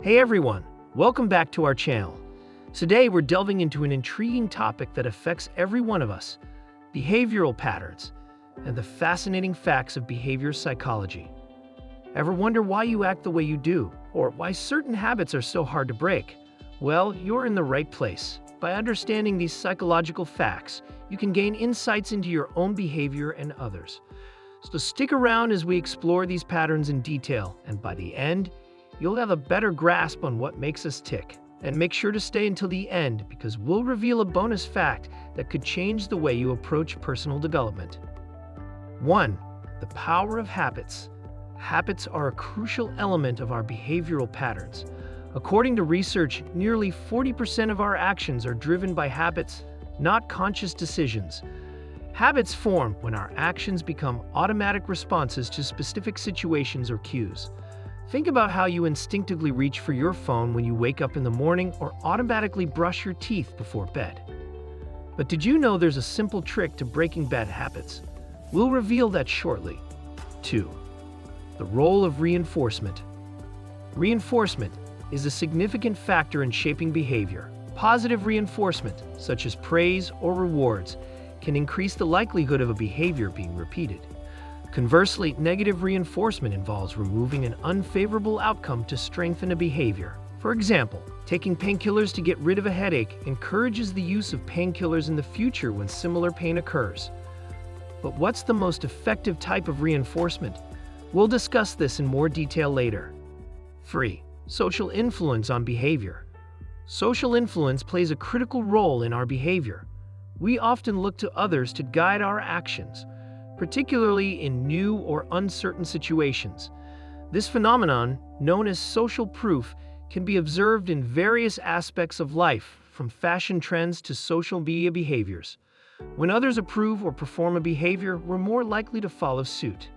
Hey everyone, welcome back to our channel. Today we're delving into an intriguing topic that affects every one of us, behavioral patterns, and the fascinating facts of behavior psychology. Ever wonder why you act the way you do, or why certain habits are so hard to break? Well, you're in the right place. By understanding these psychological facts, you can gain insights into your own behavior and others. So stick around as we explore these patterns in detail, and by the end, you'll have a better grasp on what makes us tick. And make sure to stay until the end because we'll reveal a bonus fact that could change the way you approach personal development. 1. The power of habits. Habits are a crucial element of our behavioral patterns. According to research, nearly 40% of our actions are driven by habits, not conscious decisions. Habits form when our actions become automatic responses to specific situations or cues. Think about how you instinctively reach for your phone when you wake up in the morning or automatically brush your teeth before bed. But did you know there's a simple trick to breaking bad habits? We'll reveal that shortly. 2. The role of reinforcement. Reinforcement is a significant factor in shaping behavior. Positive reinforcement, such as praise or rewards, can increase the likelihood of a behavior being repeated. Conversely, negative reinforcement involves removing an unfavorable outcome to strengthen a behavior. For example, taking painkillers to get rid of a headache encourages the use of painkillers in the future when similar pain occurs. But what's the most effective type of reinforcement? We'll discuss this in more detail later. 3. Social influence on behavior. Social influence plays a critical role in our behavior. We often look to others to guide our actions, particularly in new or uncertain situations. This phenomenon, known as social proof, can be observed in various aspects of life, from fashion trends to social media behaviors. When others approve or perform a behavior, we're more likely to follow suit.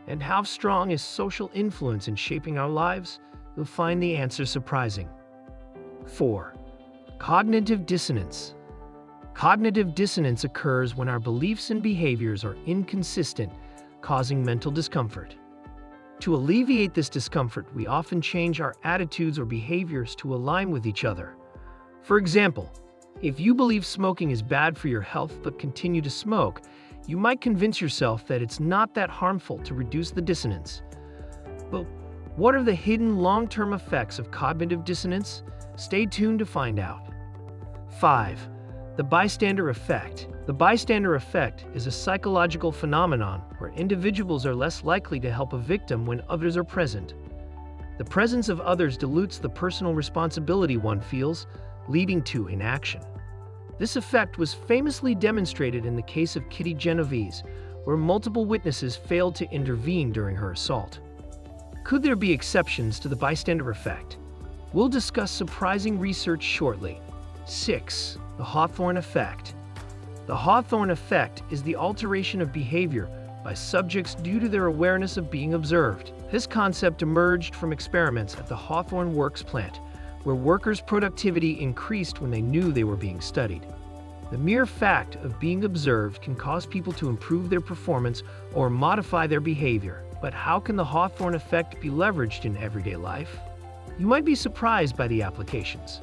And how strong is social influence in shaping our lives? You'll find the answer surprising. 4. Cognitive dissonance. Cognitive dissonance occurs when our beliefs and behaviors are inconsistent, causing mental discomfort. To alleviate this discomfort, we often change our attitudes or behaviors to align with each other. For example, if you believe smoking is bad for your health but continue to smoke, you might convince yourself that it's not that harmful to reduce the dissonance. But what are the hidden long-term effects of cognitive dissonance? Stay tuned to find out. 5. The bystander effect. The bystander effect is a psychological phenomenon where individuals are less likely to help a victim when others are present. The presence of others dilutes the personal responsibility one feels, leading to inaction. This effect was famously demonstrated in the case of Kitty Genovese, where multiple witnesses failed to intervene during her assault. Could there be exceptions to the bystander effect? We'll discuss surprising research shortly. 6. The Hawthorne effect. The Hawthorne effect is the alteration of behavior by subjects due to their awareness of being observed. This concept emerged from experiments at the Hawthorne Works plant, where workers' productivity increased when they knew they were being studied. The mere fact of being observed can cause people to improve their performance or modify their behavior. But how can the Hawthorne effect be leveraged in everyday life? You might be surprised by the applications.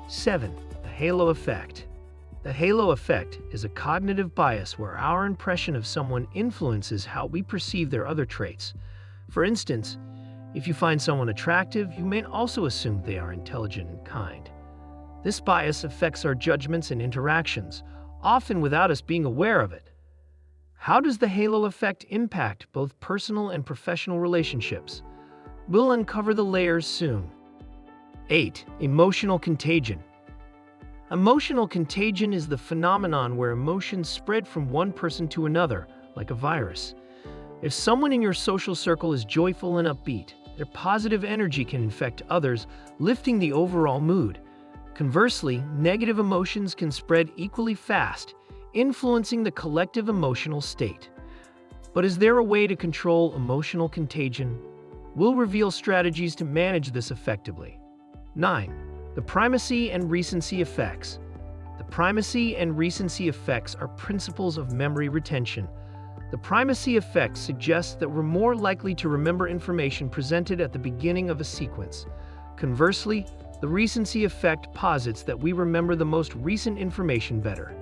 7. The halo effect. The halo effect is a cognitive bias where our impression of someone influences how we perceive their other traits. For instance, if you find someone attractive, you may also assume they are intelligent and kind. This bias affects our judgments and interactions, often without us being aware of it. How does the halo effect impact both personal and professional relationships? We'll uncover the layers soon. 8. Emotional contagion. Emotional contagion is the phenomenon where emotions spread from one person to another, like a virus. If someone in your social circle is joyful and upbeat, their positive energy can infect others, lifting the overall mood. Conversely, negative emotions can spread equally fast, influencing the collective emotional state. But is there a way to control emotional contagion? We'll reveal strategies to manage this effectively. 9. The primacy and recency effects. The primacy and recency effects are principles of memory retention. The primacy effect suggests that we're more likely to remember information presented at the beginning of a sequence. Conversely, the recency effect posits that we remember the most recent information better.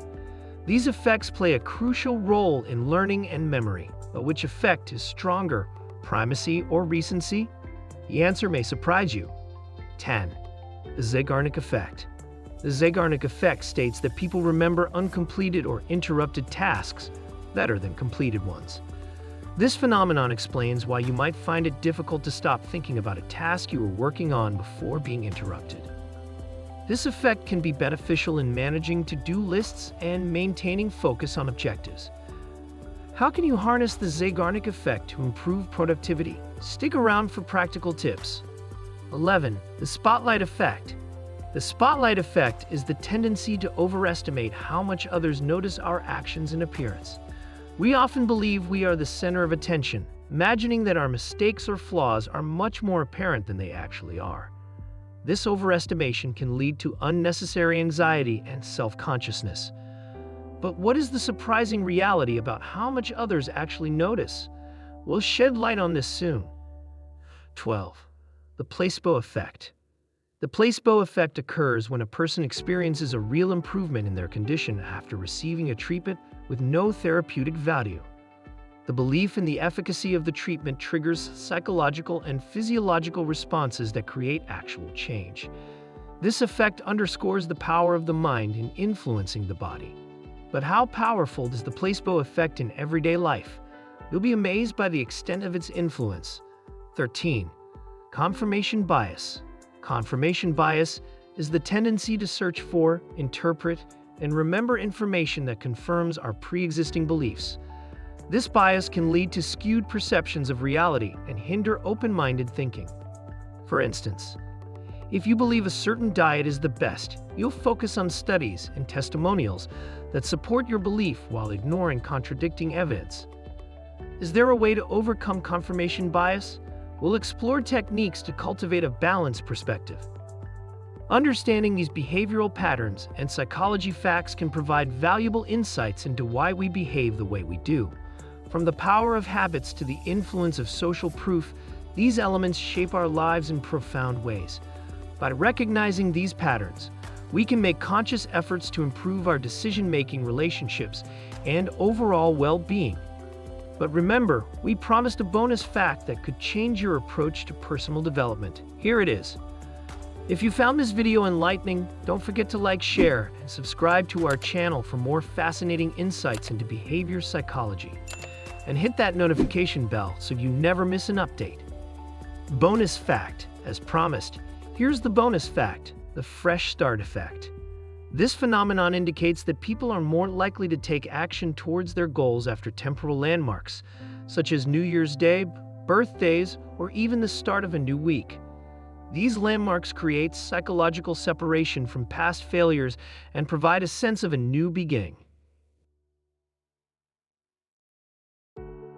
These effects play a crucial role in learning and memory, but which effect is stronger, primacy or recency? The answer may surprise you. 10. The Zeigarnik effect. The Zeigarnik effect states that people remember uncompleted or interrupted tasks better than completed ones. This phenomenon explains why you might find it difficult to stop thinking about a task you were working on before being interrupted. This effect can be beneficial in managing to-do lists and maintaining focus on objectives. How can you harness the Zeigarnik effect to improve productivity? Stick around for practical tips. 11. The spotlight effect. The spotlight effect is the tendency to overestimate how much others notice our actions and appearance. We often believe we are the center of attention, imagining that our mistakes or flaws are much more apparent than they actually are. This overestimation can lead to unnecessary anxiety and self-consciousness. But what is the surprising reality about how much others actually notice? We'll shed light on this soon. 12. The placebo effect. The placebo effect occurs when a person experiences a real improvement in their condition after receiving a treatment with no therapeutic value. The belief in the efficacy of the treatment triggers psychological and physiological responses that create actual change. This effect underscores the power of the mind in influencing the body. But how powerful is the placebo effect in everyday life? You'll be amazed by the extent of its influence. 13. Confirmation bias. Confirmation bias is the tendency to search for, interpret, and remember information that confirms our pre-existing beliefs. This bias can lead to skewed perceptions of reality and hinder open-minded thinking. For instance, if you believe a certain diet is the best, you'll focus on studies and testimonials that support your belief while ignoring contradicting evidence. Is there a way to overcome confirmation bias? We'll explore techniques to cultivate a balanced perspective. Understanding these behavioral patterns and psychology facts can provide valuable insights into why we behave the way we do. From the power of habits to the influence of social proof, these elements shape our lives in profound ways. By recognizing these patterns, we can make conscious efforts to improve our decision-making, relationships, and overall well-being. But remember, we promised a bonus fact that could change your approach to personal development. Here it is. If you found this video enlightening, don't forget to like, share, and subscribe to our channel for more fascinating insights into behavior psychology. And hit that notification bell so you never miss an update. Bonus fact. As promised, here's the bonus fact, the fresh start effect. This phenomenon indicates that people are more likely to take action towards their goals after temporal landmarks, such as New Year's Day, birthdays, or even the start of a new week. These landmarks create psychological separation from past failures and provide a sense of a new beginning.